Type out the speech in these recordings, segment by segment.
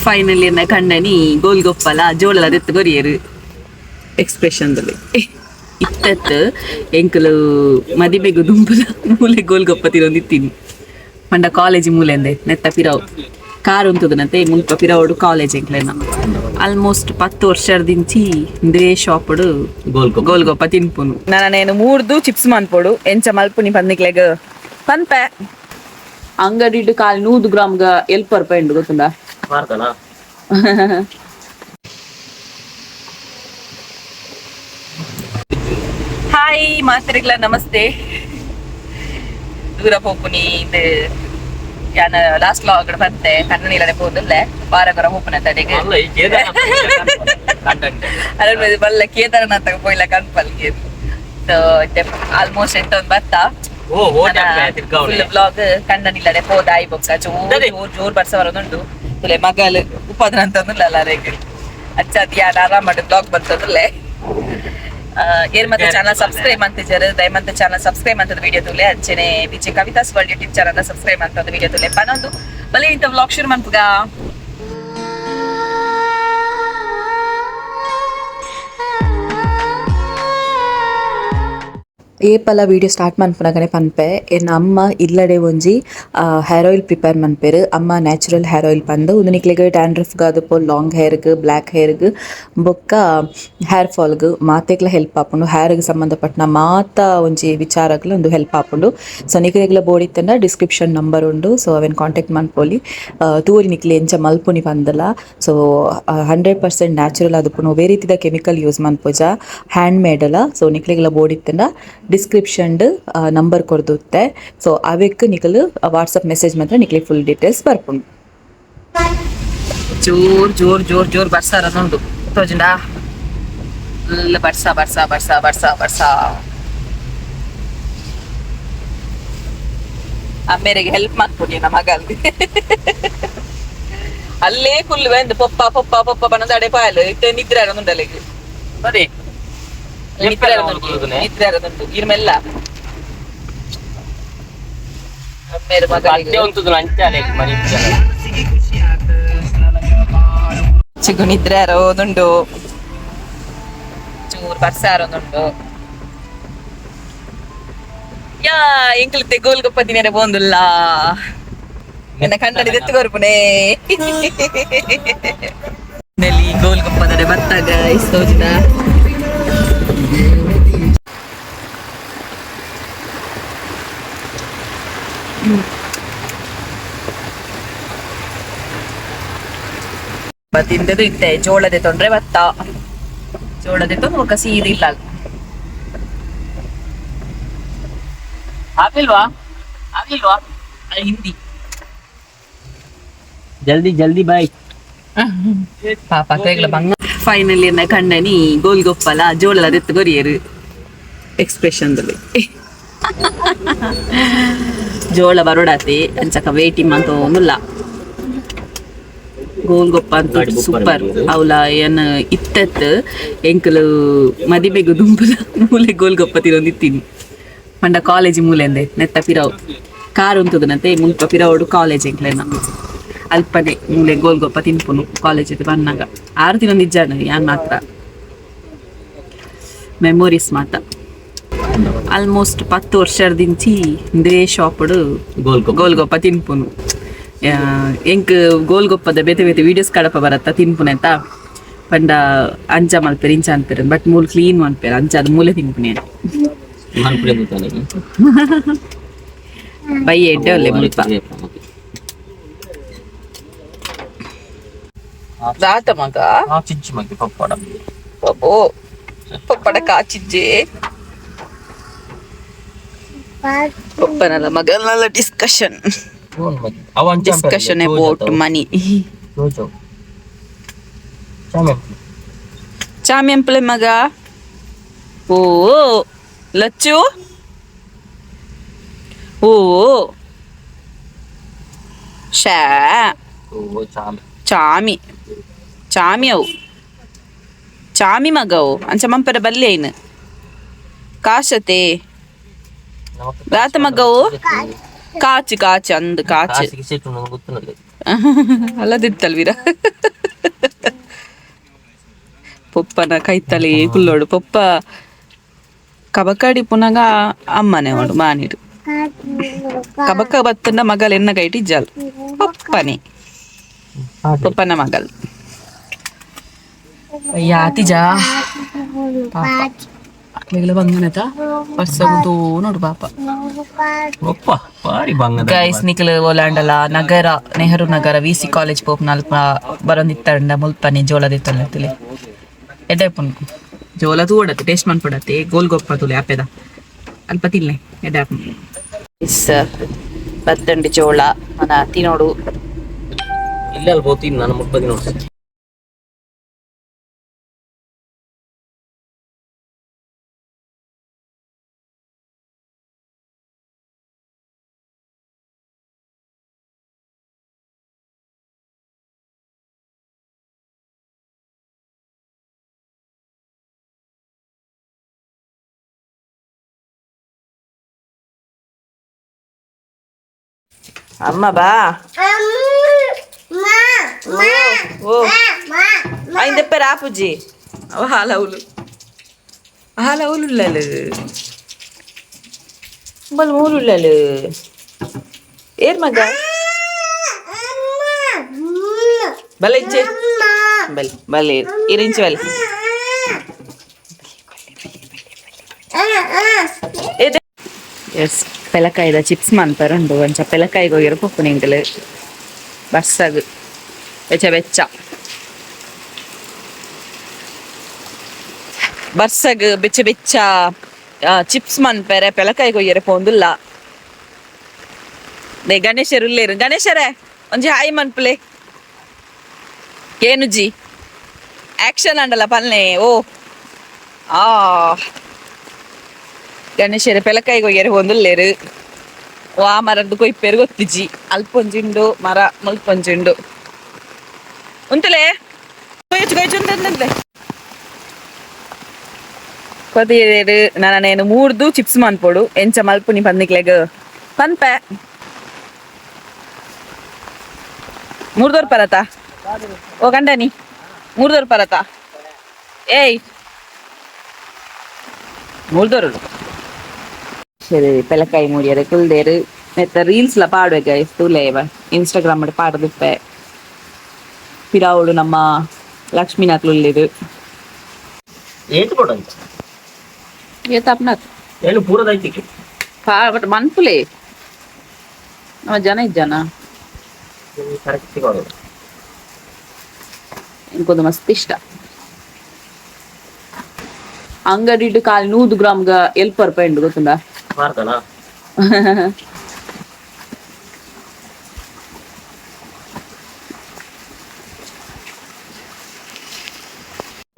finally ಕಂಡನಿ ಗೋಲ್ಗೊಪ್ಪಲ ಜೋಳದ ದೆತ್ತು ಗೊರಿಯರು ಎಕ್ಸ್ಪ್ರೆಷನ್ದಲ್ಲಿ ಇತ್ತತ್ತು ಎಂಕಲು ಮದಿಬೆಗು ದುಂಪುದ ಮೂಲೆ ಗೋಲ್ಗೊಪ್ಪ ತಿರೊಂದಿತ್ತೀನಿ ಪಂಡ ಕಾಲೇಜ್ ಮೂಲೆಂದೆ ನೆತ್ತ ಪಿರಾವು ಕಾರ್ ಉಂತುದನಂತೆ ಮುಲ್ಪ ಪಿರಾವಡು ಕಾಲೇಜ್ ಎಂಕ್ಲೆನ ಆಲ್ಮೋಸ್ಟ್ 10 ವರ್ಷದಿಂಚಿ ಇಂದೇ ಶಾಪಡು ಗೋಲ್ಗೊಪ್ಪ ತಿನ್ಪುನು ನಾನು ಮೂರ್ದು ಚಿಪ್ಸ್ ಮನ್ಪೊಡು ಎಂಚ ಮಲ್ಪುನಿ ಪಂದಿಕ್ಲೆಗ್ ಪನ್ಪೆ ಅಂಗಡಿ ಕಾಲು 100 ಗ್ರಾಮ್ಗ ರೂಪಾಯಿ ಉಂಡು ಗೊತ್ತುಂಡ ಹಾಯ್ ಮಾತರಿಗ್ಲ ನಮಸ್ತೆ ದೂರ ಹೋಗ್ಪುನಿ ಇದು ಯಾನ ಲಾಸ್ಟ್ ಲಾಗ್ ಬಂತೆ ಕಣ್ಣನಿಲ್ಲದೆ ಹೋದಲ್ಲೇ ಬಾರಗರ ಹೋಗ್ಪುನ ತಡೆಗೆ ಅದ್ರ ಬಲ್ಲ ಕೇದಾರನಾಥ್ ಪೋಯ್ಲ ಕನ್ಪಲ್ಗೆ ಸೊ ಆಲ್ಮೋಸ್ಟ್ ಎಂತ ಬತ್ತ ಫುಲ್ ಬ್ಲಾಗ್ ಕಣ್ಣನಿಲ್ಲದೆ ಹೋದ ಆಯ್ ಬೊಕ್ಕ ಜೋರ್ ಬರ್ಸ ಬರೋದುಂಡು ತುಲೆ ಮಗಲ್ ಉಪದ್ರ ಅಂತಂದಿಲ್ಲ ರೇಗ್ ಅಚ್ಚ ಯಾನ ಆರಾಮಡ್ ಬ್ಲಾಗ್ ಬಂತದಲ್ಲೇ ಏರ್ ಮತ್ತೆ ಚಾನಲ್ ಸಬ್ಸ್ಕ್ರೈಬ್ ಅಂತಿದ್ದಾರೆ ದಯಮಂತ ಚಾನಲ್ ಸಬ್ಸ್ಕ್ರೈಬ್ ಅಂತದ ವಿಡಿಯೋ ತುಲೆ ಅಂಚೆನೆ ಬಿಚೆ Kavitha's world YouTube channel subscribe ಅಂತದ ವಿಡಿಯೋ ತುಲೆ ಪನೊಂದು ಬಲೆ ಇಂತ ವ್ಲಾಗ್ ಶುರು ಮನ್ಪುಗ ಏಪಲ ವಿಡಿಯೋ ಸ್ಟಾರ್ಟ್ ಮನ್ಪುನಗನೆ ಪನ್ಪೆ ಎನ್ನ ಅಮ್ಮ ಇಲ್ಲಡೆ ಒಂಜಿ ಹೇರ್ ಆಯಿಲ್ ಪ್ರಿಪೇರ್ ಮನ್ಪೆರ್ ಅಮ್ಮ ನ್ಯಾಚುರಲ್ ಹೇರ್ ಆಯಿಲ್ ಪಂದ್ ಉಂದನಿಕ್ಲೆಗ್ ಡ್ಯಾಂಡ್ರಫ್ಗ್ ಆದುಪ್ಪು ಲಾಂಗ್ ಹೇರ್ಗ್ ಬ್ಲ್ಯಾಕ್ ಹೇರ್ಗ್ ಬೊಕ್ಕ ಹೇರ್ ಫಾಲ್ಗ್ ಮಾತೆಗ್ಲ ಹೆಲ್ಪ್ ಆಪುಂಡು ಹೇರ್ಗ್ ಸಂಬಂಧಪಟ್ಟನ ಮಾತ ಒಂಜಿ ವಿಚಾರಗ್ಲ ಒಂದು ಹೆಲ್ಪ್ ಆಪುಂಡು ಸೊ ನಿಕ್ಲೆಗ್ಲ ಬೋಡಿತ್ತಂಡ ಡಿಸ್ಕ್ರಿಪ್ಷನ್ ನಂಬರ್ ಉಂಡು ಸೊ ಅವೆನ್ ಕಾಂಟ್ಯಾಕ್ಟ್ ಮನ್ಪೊಲಿ ತೂರಿ ನಿಕ್ಲೆ ಎಂಚ ಮಲ್ಪುನಿ ಪಂದಲ ಸೊ 100% ನ್ಯಾಚುರಲ್ ಆದುಪ್ಪುನು ಬೇರೆ ರೀತಿದ ಕೆಮಿಕಲ್ ಯೂಸ್ ಮನ್ಪುಜ ಹ್ಯಾಂಡ್ ಮೇಡಲ ಸೊ ನಿಕ್ಲೆಗ್ಲ ಬೋಡಿತ್ತಂಡ ಡಿಸ್ಕ್ರಿಪ್ಷನ್ ನಂಬರ್ ಕೊರ್ದುತ್ತೆ ಸೊ ಅವೆಕ್ ನಿಕಲು ವಾಟ್ಸಪ್ ಮೆಸೇಜ್ ಮಾತ್ರ ನಿಕ್ಲೆ ಫುಲ್ ಡೀಟೇಲ್ಸ್ ಬರ್ಪುಂಡು ಜೋರ್ ಜೋರ್ ಜೋರ್ ಜೋರ್ ಬರ್ಸಾರ ನೋಡು ತೋಜುಂಡ ಫುಲ್ ಬರ್ಸಾ ಬರ್ಸಾ ಬರ್ಸಾ ಬರ್ಸಾ ಬರ್ಸಾ ಅಮ್ಮೇರಿಗೆ ಹೆಲ್ಪ್ ಮಾಡ್ಕೊಡಿ ನಮ್ಮ ಮಗಲ್ಗೆ ಅಲ್ಲೇ ಫುಲ್ ವೆಂದ್ ಪೊಪ್ಪ ಪೊಪ್ಪ ಪೊಪ್ಪ ಬಣ್ಣದ ಅಡೆ ಪಾಯಲು ಇಟ್ಟು ನಿದ್ರೆ ಆರೋದುಂಡಲ್ಲಿಗೆ ಬರೀ ಇರ್ಮೆಲ್ಲ ಚಿಗು ನಿದ್ರೆ ಆರೋದುಂಡು ಚೂರ್ ಬರ್ಸ ಆರೋದುಂಡು ಯಾ ಎಂಕ್ಲತೆ ಗೋಲ್ಗೊಪ್ಪ ದಿನ ಬೋಂದುಲ್ಲ ಎನ್ನ ಕಣ್ಣಲ್ಲಿ ದೆತ್ತುಗೊರ್ಪುನೆ ನೆಲ್ಲಿ ಗೋಲ್ಗೊಪ್ಪದರೆ ಬತ್ತಾಗ ಇಷ್ಟೋಜಿದ ತಿಂದದು ಇತ್ತೆ ಜೋಳದೆ ತೊಂದ್ರೆ ಭತ್ತ ಜೋಳದೆ ತೊಂದ್ರೆ ಸೀರೆ ಇಲ್ಲ ಆಗಿಲ್ವಾ ಆಗಿಲ್ವಾ ಹಿಂದಿ ಜಲ್ದಿ ಜಲ್ದಿ ಬಾಯ್ ಪಾಪ ಕೈಗಳ ಬಂಗ ಫೈನಲಿ ಕಂಡನಿ ಗೋಲ್ಗೊಪ್ಪಲ ಜೋಳದ ದೆತ್ತು ಗೊರಿಯರು ಎಕ್ಸ್ಪ್ರೆಷನ್ದಲ್ಲಿ ಜೋಳ ಬರೋಡಾತಿ ಅಂಚಕ ವೇಟಿಂಗ್ ಅಂತ ಒಂದಿಲ್ಲ ಗೋಲ್ಗೊಪ್ಪ ಅಂತ ಸೂಪರ್ ಅವಲ ಏನ್ ಇತ್ತತ್ತು ಎಂಕಲು ಮದಿಬೆಗು ದುಂಪುದ ಮೂಲೆ ಗೋಲ್ಗೊಪ್ಪ ತಿರೊಂದಿತ್ತೀನಿ ಪಂಡ ಕಾಲೇಜ್ ಮೂಲೆಂದೆ ನೆತ್ತ ಪಿರಾವು ಕಾರ್ ಉಂತುದನಂತೆ ಮುಲ್ಪ ಪಿರಾವಡು ಕಾಲೇಜ್ ಎಂಕ್ಲೆನ ಅಲ್ಪನೆ ಮೂಲೆ ಗೋಲ್ಗೊಪ್ಪ ತಿನ್ಪುನು ಕಾಲೇಜ್ ಬಂದಾಗ 6 ದಿನ ನಿಜಾನ ಯಾನ್ ಮಾತ್ರ ಮೆಮೊರೀಸ್ ಮಾತ ಆಲ್ಮೋಸ್ಟ್ 10 ವರ್ಷದಿಂಚಿ ಇಂದೇ ಶಾಪಡು ಗೋಲ್ಗೊಪ್ಪ ತಿನ್ಪುನು ಎಂಕ್ ಗೋಲ್ಗೊಪ್ಪದ ಬೇತೆ ಬೇತೆ ವಿಡಿಯೋಸ್ ಕಡಪ ಬರತ್ತ ತಿನ್ಪುನೆಂತ ಪಂಡ ಅಂಚ ಮಲ್ಪೆರ್ ಇಂಚ ಅನ್ಪೆರ್ ಬಟ್ ಮೂಲ್ ಕ್ಲೀನ್ ಮನ್ಪೆರ್ ಅಂಚ ಅದು ಮೂಲೆ ತಿನ್ಪುನೆ ಬೈ ಎಡ್ಡೆ ಒಳ್ಳೆ ಮುಲ್ಪ ದಾತ ಮಗ ಚಿಂಚಿ ಮಗ ಪಪ್ಪಡ ಪಪ್ಪೋ ಪಪ್ಪಡ ಕಾಚಿಜ್ಜೆ ಪಪ್ಪನಲ್ಲ ಮಗನಲ್ಲ ಡಿಸ್ಕಷನ್ ಅಬೌಟ್ ಮನಿ ಚಾಮೆಂಪ್ಲೆ ಮಗ ಓ ಲಚ್ಚು ಓ ಶಾ ಚಾಮಿ ಚಾಮಿ ಅವು ಚಾಮಿ ಮಗ ಅವು ಅಂಚ ಮಂಪರ ಬಲ್ಲೆ ಏನು ಕಾಶತೆ ರಾತ ಮಗವು ಕಾಚಿ ಕಾಚಿ ಅಂದ್ ಕಾಚಿ ಅಲ್ಲದಿತ್ತಲ್ವೀರ ಪೊಪ್ಪನ ಕೈತಲೆ ಕುಲ್ಲೋಡು ಪೊಪ್ಪ ಕಬಕಡಿ ಪುನಗ ಅಮ್ಮನೆ ಓಡು ಮಾನಿಡು ಕಬಕ ಬತ್ತಂಡ ಮಗಲ್ ಎನ್ನ ಕೈಟಿ ಜಲ್ ಪಪ್ಪನೆ ಪಪ್ಪನ ಮಗಲ್ ಯಾತಿಜಾ ಪಾಪ ಅಕ್ಲೆಗ್ಲ ಬಂಗನತ ವರ್ಷಗುಂತೂ ನೋಡು ಪಾಪ ಗೈಸ್ ನಿಕ್ಲು ಓಲಾಂಡಲ ನಗರ Nehru Nagar VC college pop ನಲ್ಪ ಬರೊಂದಿತ್ತಂಡ ಮುಲ್ಪನೆ ಜೋಳದಿತ್ತಲ್ಲ ತುಲೆ ಎಡ್ಡೆ ಪುನ್ಕು ಜೋಳ ತೂಡತ್ತೆ ಟೇಸ್ಟ್ ಮನ್ಪಡತ್ತೆ ಗೋಲ್ಗೊಪ್ಪ ತುಲೆ ಆಪೆದ ಅಲ್ಪ ತಿನ್ನೆ ಎಡ್ಡೆ ಆಪು ಇಸ್ ಬತ್ತಂಡಿ ಜೋಳ ಮನ ತಿನೋಡು ಇಲ್ಲ ಅಲ್ಲಿ ಬೋತೀನಿ ನಾನು ಮುಟ್ಬದಿ ನೋಡಿ ಅಮ್ಮ ಬಾ ಓ ಐಂದೆಪ್ಪೆ ರಾಪುಜಿ ಅವ ಹಾಲವುಲು ಹಾಲವುಲುಲ್ಲಲು ಬಲ್ ಮೂಲುಲ್ಲಲು ಏರ್ ಮಗ ಬಲ್ ಇಚ್ಚೆ ಬಲ್ ಬಲ್ ಇರಿಂಚಿ ಬಲ್ ಎಸ್ ಪೆಲಕಾಯ್ದ ಚಿಪ್ಸ್ ಮನ್ಪರುಂಡು ಒಂಚ ಪೆಲಕಾಯಿಗೆ ಹೋಗಿರೋ ಪಪ್ಪು ನಿಂಗಲು ಬಸ್ಸಾಗು ಬೆಚ್ಚ ಬೆಚ್ಚ ಬರ್ಸಗ್ ಬೆಚ್ಚ ಬೆಚ್ಚ ಚಿಪ್ಸ್ ಮನ್ಪೆರೆ ಪೆಲಕಾಯಿಗೆ ಹೋಗಿರೋ ಪೋಂದುಲ್ಲ ನೇ ಗಣೇಶರು ಇಲ್ಲೇರು ಗಣೇಶರೇ ಒಂಜಿ ಹಾಯ್ ಮನ್ಪುಲೆ ಏನು ಜಿ ಆಕ್ಷನ್ ಅಂಡಲ್ಲ ಪಲ್ಲೆ ಓ ಆ ಗಣೇಶರ ಪೆಲಕಾಯಿಗೆ ಹೋಗ್ಯಾರ ಹೊಂದಲ್ಲೇರು ವಾ ಮರದ್ದು ಕೊಯ್ಪೇರು ಗೊತ್ತಿಜ್ಜಿ ಅಲ್ಪೊಂಜಿಂಡು ಮರ ಮುಲ್ಪೊಂಜಿಂಡು ಉಂತಲೇ ಕೊಯ್ಚು ಕೊಯ್ಚು ಉಂಟಂತೆ ಕೊದಿಯರು ನಾನೇನು ಮೂರ್ದು ಚಿಪ್ಸ್ ಮನ್ಪೋಡು ಎಂಚ ಮಲ್ಪುನಿ ಪಂದಿಕ್ಲೆಗ್ ಪನ್ಪೆ ಮೂರ್ದೋರ್ ಪರತ ಓ ಗಂಡನಿ ಮೂರ್ದೋರ್ ಪರತ ಏಯ್ ಮೂರ್ದೋರು சரி பிளக்காய் மூடியது குல்தேரு நேற்று ரீல்ஸில் பாடுவேங்க தூளேவ இன்ஸ்டாகிராம் மட்டும் பாடுதுப்ப பிராவோடு நம்ம லக்ஷ்மி நாத்ல உள்ளது ಏತು ಕೊಡಂತ ಏತ ಅಪ್ನಾತ್ ಏನು ಪೂರದೈತಿಕೆ ಬಟ್ ಮನ್ಪುಲೆ ನಮ್ಮ ಜನ ಇಜ್ಜನ ಕರೆಕ್ಟ್ ಕೊಡು ಇಂಕೊಂದು ಮಸ್ತ್ ಇಷ್ಟ ಅಂಗಡಿ ಇಟ್ಟು ಕಾಲು 100 ಗ್ರಾಮ್ಗ ₹100 ಉಂಡು ಗೊತ್ತುಂಡ ಮಾಡ್ತಾನ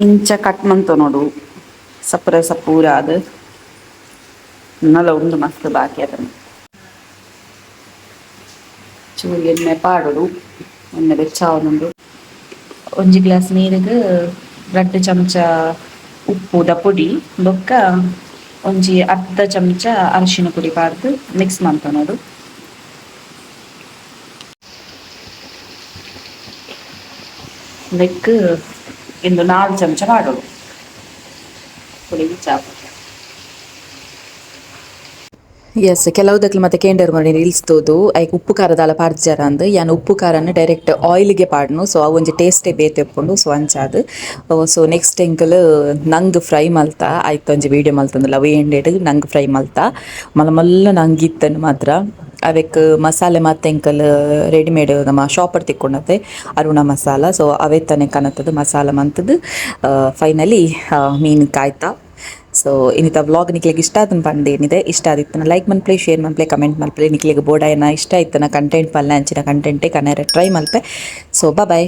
ಇಂಚ ಕಟ್ ಮಂತು ನೋಡು ಸಪ್ರೆ ಸಪೂರ ಅದು ನಲ್ಲ ಉಂಡು ಮಸ್ತ್ ಬಾಕಿ ಅದನ್ನು ಚೂರು ಎಣ್ಣೆ ಪಾಡೋಡು ಎಣ್ಣೆ ಬೆಚ್ಚಾವನುಂಡು ಒಂಜಿ ಗ್ಲಾಸ್ ನೀರಿಗೆ 2 ಚಮಚ ಉಪ್ಪುದ ಪುಡಿ ಬೊಕ್ಕ ಒಂಜಿ 10 ಚಮಚ ಅರಿಶಿನ ಪುಡಿ ಪಾಡ್ದು ಮಿಕ್ಸ್ ಮಾಡ್ಕೊಳೋದು ಬೆಕ್ಕು ಇಂದು 4 ಚಮಚ ಮಾಡೋದು ಪುಡಿ ಚಾಪು ಎಸ್ ಕೆಲವುದಕ್ಕೆ ಮತ್ತೆ ಕೇಂಡರ್ ಮಾಡಿ ನಿಲ್ಸ್ತೋದು ಐಕ್ ಉಪ್ಪು ಖಾರದಾಲ ಪಾಡ್ಜಾರ ಅಂದು ಯಾನು ಉಪ್ಪು ಖಾರನ ಡೈರೆಕ್ಟ್ ಆಯಿಲ್ಗೆ ಪಾಡ್ನು ಸೊ ಅವು ಒಂಜಿ ಟೇಸ್ಟೇ ಬೇತೆಪ್ಪುಂಡು ಸೊ ಅಂಚಾದು ಸೊ ನೆಕ್ಸ್ಟ್ ಎಂಕಲ್ ನಂಗೆ ಫ್ರೈ ಮಲ್ತ ಆಯ್ತು ಒಂಜಿ ವೀಡಿಯೋ ಮಲ್ತಂದಿಲ್ಲ ಅವು ಎಂಡೆಡ್ ನಂಗೆ ಫ್ರೈ ಮಲ್ತ ಮಲ್ಲ ಮಲ್ಲ ನಂಗೆ ಇತ್ತನ್ನು ಮಾತ್ರ ಅವಕ್ಕೆ ಮಸಾಲೆ ಮತ್ತು ಎಂಕಲ್ ರೆಡಿಮೇಡ್ ನಮ್ಮ ಶಾಪರ್ ತಿಕ್ಕೊಂಡತ್ತೆ ಅರುಣ ಮಸಾಲ ಸೊ ಅವೇ ತಾನೆ ಕನತ್ತದು ಮಸಾಲ ಮಂತದ್ದು ಫೈನಲಿ ಮೀನು ಕಾಯ್ತಾ ಸೊ ಇನ್ನಿತ ವ್ಲಾಗ್ ನಿಕ್ಲಿಗೆ ಇಷ್ಟ ಆತನ ಪಂಡು ಏನಿದೆ ಇಷ್ಟ ಆದಿತ್ತನ ಲೈಕ್ ಮನ್ಪ್ಲೆ ಶೇರ್ ಮನ್ಪ್ಲೆ ಕಮೆಂಟ್ ಮನ್ಪ್ಲೆ ನಿಕ್ಲಿಗೆ ಬೋಡಾಯನ ಇಷ್ಟ ಆಯ್ತನ ಕಂಟೆಂಟ್ ಪಲ್ಲೆ ಅಂಚಿನ ಕಂಟೆಂಟೇ ಕನ್ನಡ ಟ್ರೈ ಮಲ್ಪೆ ಸೊ ಬಾಯ್